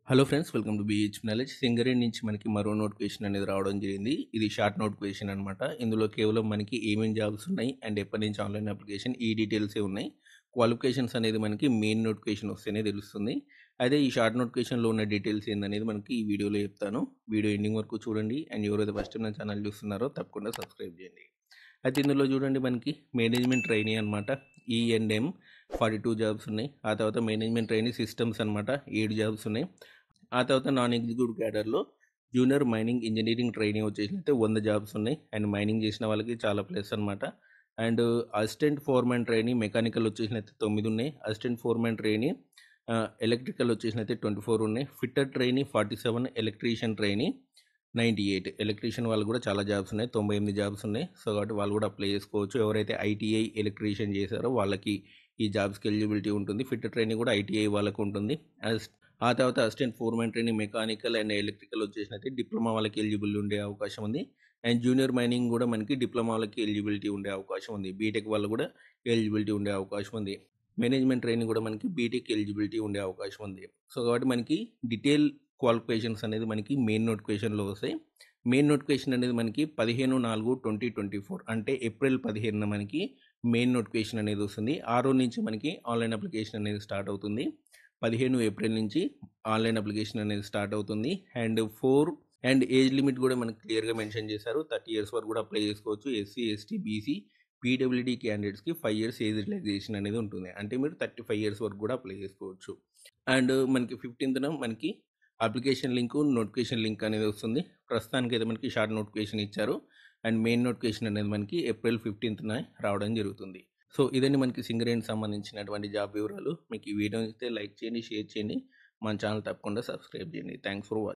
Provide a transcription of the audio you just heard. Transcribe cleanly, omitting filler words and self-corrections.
Hello friends, welcome to BH knowledge. Singareni నుంచి మనకి మరో నోటిఫికేషన్ అనేది రావడం జరిగింది. ఇది షార్ట్ నోటిఫికేషన్ అనమాట. ఇందులో కేవలం మనకి ఏమేమి జాబ్స్ ఉన్నాయి అండ్ ఎప్పటి నుంచి ఆన్లైన్ అప్లికేషన్ ఈ డీటెయిల్సే ఉన్నాయి. క్వాలిఫికేషన్స్ అనేది మనకి మెయిన్ నోటిఫికేషన్ వస్తేనే తెలుస్తుంది. అదే ఈ షార్ట్ నోటిఫికేషన్లో ఉన్న డీటెయిల్స్ ఏందనేది మనకి ఈ వీడియోలో చెప్తాను. వీడియో ఎండింగ్ వరకు చూడండి. అండ్ ఎవరైతే ఫస్ట్ టైం నా ఛానల్ చూస్తున్నారో తప్పకుండా సబ్స్క్రైబ్ చేయండి. అయితే ఇందులో చూడండి మనకి మేనేజ్మెంట్ ట్రైనీ అనమాట. E&M 42 జాబ్స్ ఉన్నాయి. ఆ తర్వాత మేనేజ్మెంట్ ట్రైనీ సిస్టమ్స్ అనమాట 7 జాబ్స్ ఉన్నాయి. ఆ తర్వాత నాన్ ఎగ్జిక్యూటివ్ క్యాడర్లో జూనియర్ మైనింగ్ ఇంజనీరింగ్ ట్రైనీ వచ్చేసినైతే 100 జాబ్స్ ఉన్నాయి. అండ్ మైనింగ్ చేసిన వాళ్ళకి చాలా ప్లేస్ అనమాట. And assistant foreman trainee mechanical వచ్చేసినైతే 9 ఉన్నాయి. అసిస్టెంట్ ఫోర్మెన్ ట్రైనీ ఎలక్ట్రికల్ వచ్చేసినైతే 24 ఉన్నాయి. Fitter trainee 47, electrician trainee 98. Electrician వాళ్ళు కూడా చాలా జాబ్స్ ఉన్నాయి. 98 జాబ్స్ ఉన్నాయి. సో కాబట్టి వాళ్ళు కూడా అప్లై చేసుకోవచ్చు. ఎవరైతే ఐటీఐ ఎలక్ట్రీషియన్ చేశారో వాళ్ళకి ఈ జాబ్స్కి ఎలిజిబిలిటీ ఉంటుంది. ఫిట్టర్ ట్రైనింగ్ కూడా ఐటీఐ వాళ్ళకు ఉంటుంది. ఆ తర్వాత assistant foreman training mechanical and electrical వచ్చేసినైతే డిప్లొమా వాళ్ళకి ఎలిజిబుల్ ఉండే అవకాశం ఉంది. అండ్ జూనియర్ మైనింగ్ కూడా మనకి డిప్లొమా వాళ్ళకి ఎలిజిబిలిటీ ఉండే అవకాశం ఉంది. బీటెక్ వాళ్ళు కూడా ఎలిజిబిలిటీ ఉండే అవకాశం ఉంది. మేనేజ్మెంట్ ట్రైనింగ్ కూడా మనకి బీటెక్ ఎలిజిబిలిటీ ఉండే అవకాశం ఉంది. సో కాబట్టి మనకి డీటెయిల్ క్వాలిఫికేషన్స్ అనేది మనకి మెయిన్ నోటిఫికేషన్లో వస్తాయి. మెయిన్ నోటిఫికేషన్ అనేది మనకి 15/4/2024 అంటే ఏప్రిల్ 15 మనకి మెయిన్ నోటిఫికేషన్ అనేది వస్తుంది. ఆ రోజు నుంచి మనకి ఆన్లైన్ అప్లికేషన్ అనేది స్టార్ట్ అవుతుంది. 15 ఏప్రిల్ నుంచి ఆన్లైన్ అప్లికేషన్ అనేది స్టార్ట్ అవుతుంది. అండ్ ఏజ్ లిమిట్ కూడా మనకి క్లియర్గా మెన్షన్ చేశారు. 30 ఇయర్స్ వరకు కూడా అప్లై చేసుకోవచ్చు. ఎస్సీ, ఎస్టీ, బీసీ, పీడబ్ల్యూడీ క్యాండిడేట్స్కి 5 ఇయర్స్ ఏజ్ రిలాక్సేషన్ అనేది ఉంటుంది. అంటే మీరు 35 ఇయర్స్ వరకు కూడా అప్లై చేసుకోవచ్చు. అండ్ మనకి 15న మనకి అప్లికేషన్ లింక్, నోటిఫికేషన్ లింక్ అనేది వస్తుంది. ప్రస్తుతానికి అయితే మనకి షార్ట్ నోటిఫికేషన్ ఇచ్చారు. అండ్ మెయిన్ నోటిఫికేషన్ అనేది మనకి ఏప్రిల్ 15న రావడం జరుగుతుంది. సో ఇదండి మనకి సింగరేణికి సంబంధించినటువంటి జాబ్ వివరాలు. మీకు ఈ వీడియో అయితే లైక్ చేయండి, షేర్ చేయండి. మన ఛానల్ తప్పకుండా సబ్స్క్రైబ్ చేయండి. Thanks for watching.